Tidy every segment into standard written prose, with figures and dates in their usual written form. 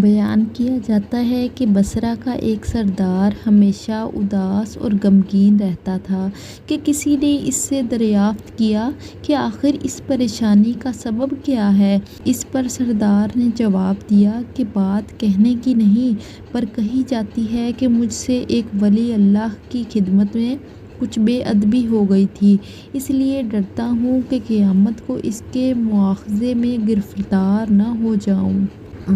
بیان کیا جاتا ہے کہ بصرہ کا ایک سردار ہمیشہ اداس اور غمگین رہتا تھا کہ کسی نے اس سے دریافت کیا کہ آخر اس پریشانی کا سبب کیا ہے۔ اس پر سردار نے جواب دیا کہ بات کہنے کی نہیں، پر کہی جاتی ہے کہ مجھ سے ایک ولی اللہ کی خدمت میں کچھ بے ادبی ہو گئی تھی، اس لیے ڈرتا ہوں کہ قیامت کو اس کے مواخذے میں گرفتار نہ ہو جاؤں۔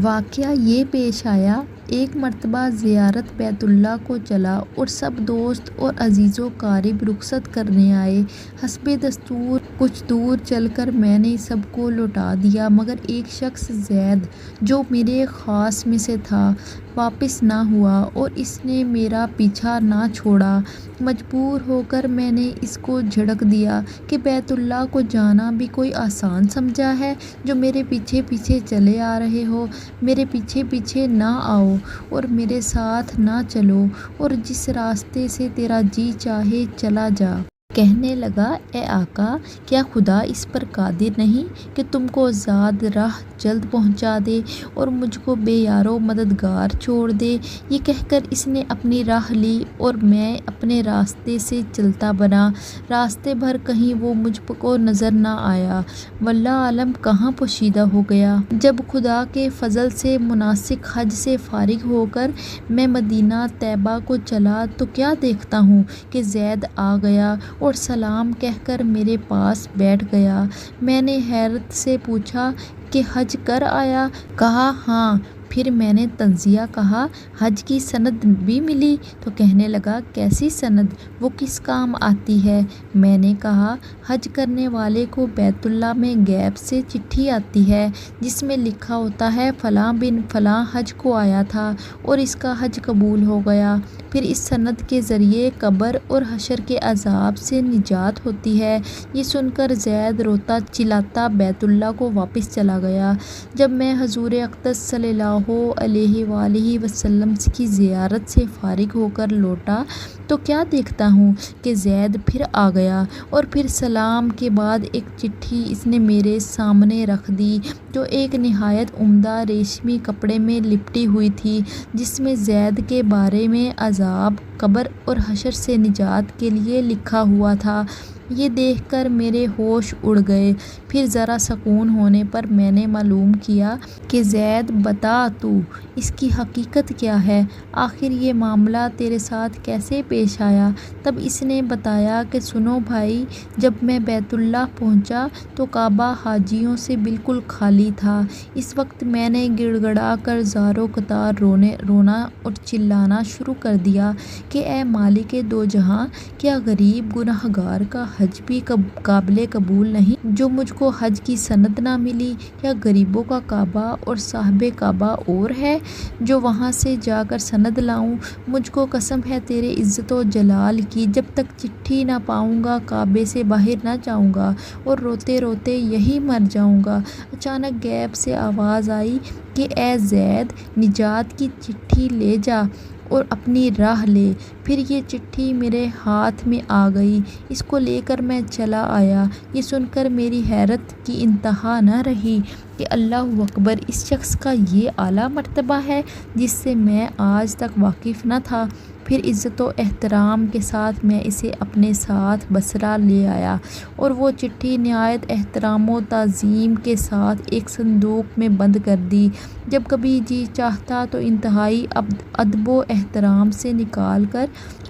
واقعہ یہ پیش آیا، ایک مرتبہ زیارت بیت اللہ کو چلا اور سب دوست اور عزیز و اقارب رخصت کرنے آئے۔ حسبِ دستور کچھ دور چل کر میں نے سب کو لوٹا دیا، مگر ایک شخص زید جو میرے خاص میں سے تھا واپس نہ ہوا اور اس نے میرا پیچھا نہ چھوڑا۔ مجبور ہو کر میں نے اس کو جھڑک دیا کہ بیت اللہ کو جانا بھی کوئی آسان سمجھا ہے جو میرے پیچھے پیچھے چلے آ رہے ہو۔ میرے پیچھے پیچھے نہ آؤ اور میرے ساتھ نہ چلو، اور جس راستے سے تیرا جی چاہے چلا جا۔ کہنے لگا، اے آقا، کیا خدا اس پر قادر نہیں کہ تم کو آزاد راہ جلد پہنچا دے اور مجھ کو بے یار و مددگار چھوڑ دے؟ یہ کہہ کر اس نے اپنی راہ لی اور میں اپنے راستے سے چلتا بنا۔ راستے بھر کہیں وہ مجھ کو نظر نہ آیا، واللہ عالم کہاں پوشیدہ ہو گیا۔ جب خدا کے فضل سے مناسک حج سے فارغ ہو کر میں مدینہ طیبہ کو چلا تو کیا دیکھتا ہوں کہ زید آ گیا اور سلام کہہ کر میرے پاس بیٹھ گیا۔ میں نے حیرت سے پوچھا کہ حج کر آیا؟ کہا ہاں۔ پھر میں نے طنزیہ کہا، حج کی سند بھی ملی؟ تو کہنے لگا، کیسی سند؟ وہ کس کام آتی ہے؟ میں نے کہا، حج کرنے والے کو بیت اللہ میں غیب سے چٹھی آتی ہے جس میں لکھا ہوتا ہے فلاں بن فلاں حج کو آیا تھا اور اس کا حج قبول ہو گیا۔ پھر اس سند کے ذریعے قبر اور حشر کے عذاب سے نجات ہوتی ہے۔ یہ سن کر زید روتا چلاتا بیت اللہ کو واپس چلا گیا۔ جب میں حضور اقدس صلی اللہ علیہ وآلہ وسلم کی زیارت سے فارغ ہو کر لوٹا تو کیا دیکھتا ہوں کہ زید پھر آ گیا، اور پھر سلام کے بعد ایک چٹھی اس نے میرے سامنے رکھ دی جو ایک نہایت عمدہ ریشمی کپڑے میں لپٹی ہوئی تھی، جس میں زید کے بارے میں عذاب قبر اور حشر سے نجات کے لیے لکھا ہوا تھا۔ یہ دیکھ کر میرے ہوش اڑ گئے۔ پھر ذرا سکون ہونے پر میں نے معلوم کیا کہ زید بتا تو اس کی حقیقت کیا ہے، آخر یہ معاملہ تیرے ساتھ کیسے پیش آیا؟ تب اس نے بتایا کہ سنو بھائی، جب میں بیت اللہ پہنچا تو کعبہ حاجیوں سے بالکل خالی تھا۔ اس وقت میں نے گڑ گڑا کر زار و قطار رونا اور چلانا شروع کر دیا کہ اے مالک دو جہاں، کیا غریب گنہگار کا حج بھی قابل قبول نہیں جو مجھ کو حج کی سند نہ ملی؟ کیا غریبوں کا کعبہ اور صاحب کعبہ اور ہے جو وہاں سے جا کر سند لاؤں؟ مجھ کو قسم ہے تیرے عزت و جلال کی، جب تک چٹھی نہ پاؤں گا کعبے سے باہر نہ جاؤں گا اور روتے روتے یہی مر جاؤں گا۔ اچانک غیب سے آواز آئی کہ اے زید، نجات کی چٹھی لے جا اور اپنی راہ لے۔ پھر یہ چٹھی میرے ہاتھ میں آ گئی، اس کو لے کر میں چلا آیا۔ یہ سن کر میری حیرت کی انتہا نہ رہی کہ اللہ اکبر، اس شخص کا یہ اعلیٰ مرتبہ ہے جس سے میں آج تک واقف نہ تھا۔ پھر عزت و احترام کے ساتھ میں اسے اپنے ساتھ بصرہ لے آیا اور وہ چٹھی نہایت احترام و تعظیم کے ساتھ ایک صندوق میں بند کر دی۔ جب کبھی جی چاہتا تو انتہائی ادب و احترام سے نکال کر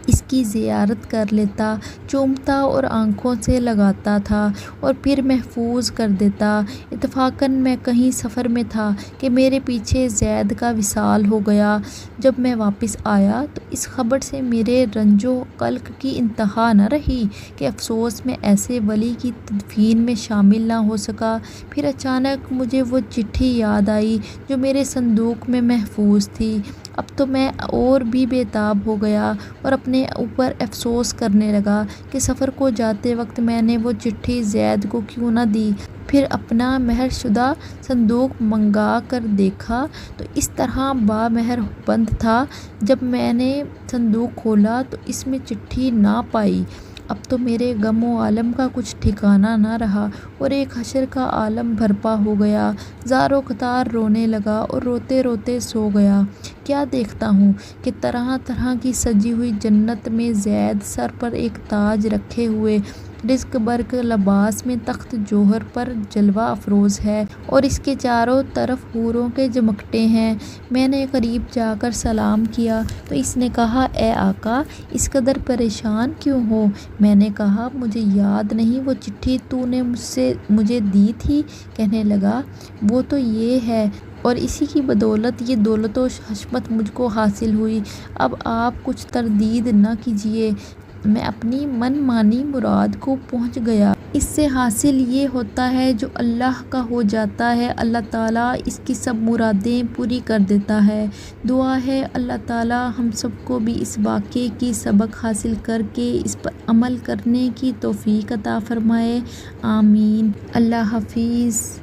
اس کی زیارت کر لیتا، چومتا اور آنکھوں سے لگاتا تھا اور پھر محفوظ کر دیتا۔ اتفاقاً میں کہیں سفر میں تھا کہ میرے پیچھے زید کا وصال ہو گیا۔ جب میں واپس آیا تو اس خبر سے میرے رنج و قلق کی انتہا نہ رہی کہ افسوس میں ایسے ولی کی تدفین میں شامل نہ ہو سکا۔ پھر اچانک مجھے وہ چٹھی یاد آئی جو میرے صندوق میں محفوظ تھی۔ اب تو میں اور بھی بے تاب ہو گیا اور اپنے اوپر افسوس کرنے لگا کہ سفر کو جاتے وقت میں نے وہ چٹھی زید کو کیوں نہ دی۔ پھر اپنا مہر شدہ صندوق منگا کر دیکھا تو اس طرح بامہر بند تھا۔ جب میں نے صندوق کھولا تو اس میں چٹھی نہ پائی اب تو میرے غم و عالم کا کچھ ٹھکانہ نہ رہا اور ایک حشر کا عالم برپا ہو گیا۔ زار و قطار رونے لگا اور روتے روتے سو گیا۔ کیا دیکھتا ہوں کہ طرح طرح کی سجی ہوئی جنت میں زید سر پر ایک تاج رکھے ہوئے رزق برق لباس میں تخت جوہر پر جلوہ افروز ہے اور اس کے چاروں طرف حوروں کے جمکٹے ہیں۔ میں نے قریب جا کر سلام کیا تو اس نے کہا، اے آقا، اس قدر پریشان کیوں ہو؟ میں نے کہا، مجھے یاد نہیں وہ چٹھی تو نے مجھے دی تھی۔ کہنے لگا، وہ تو یہ ہے اور اسی کی بدولت یہ دولت و حشمت مجھ کو حاصل ہوئی۔ اب آپ کچھ تردید نہ کیجیے، میں اپنی من مانی مراد کو پہنچ گیا۔ اس سے حاصل یہ ہوتا ہے جو اللہ کا ہو جاتا ہے، اللہ تعالیٰ اس کی سب مرادیں پوری کر دیتا ہے۔ دعا ہے اللہ تعالیٰ ہم سب کو بھی اس واقعے کی سبق حاصل کر کے اس پر عمل کرنے کی توفیق عطا فرمائے، آمین۔ اللہ حافظ۔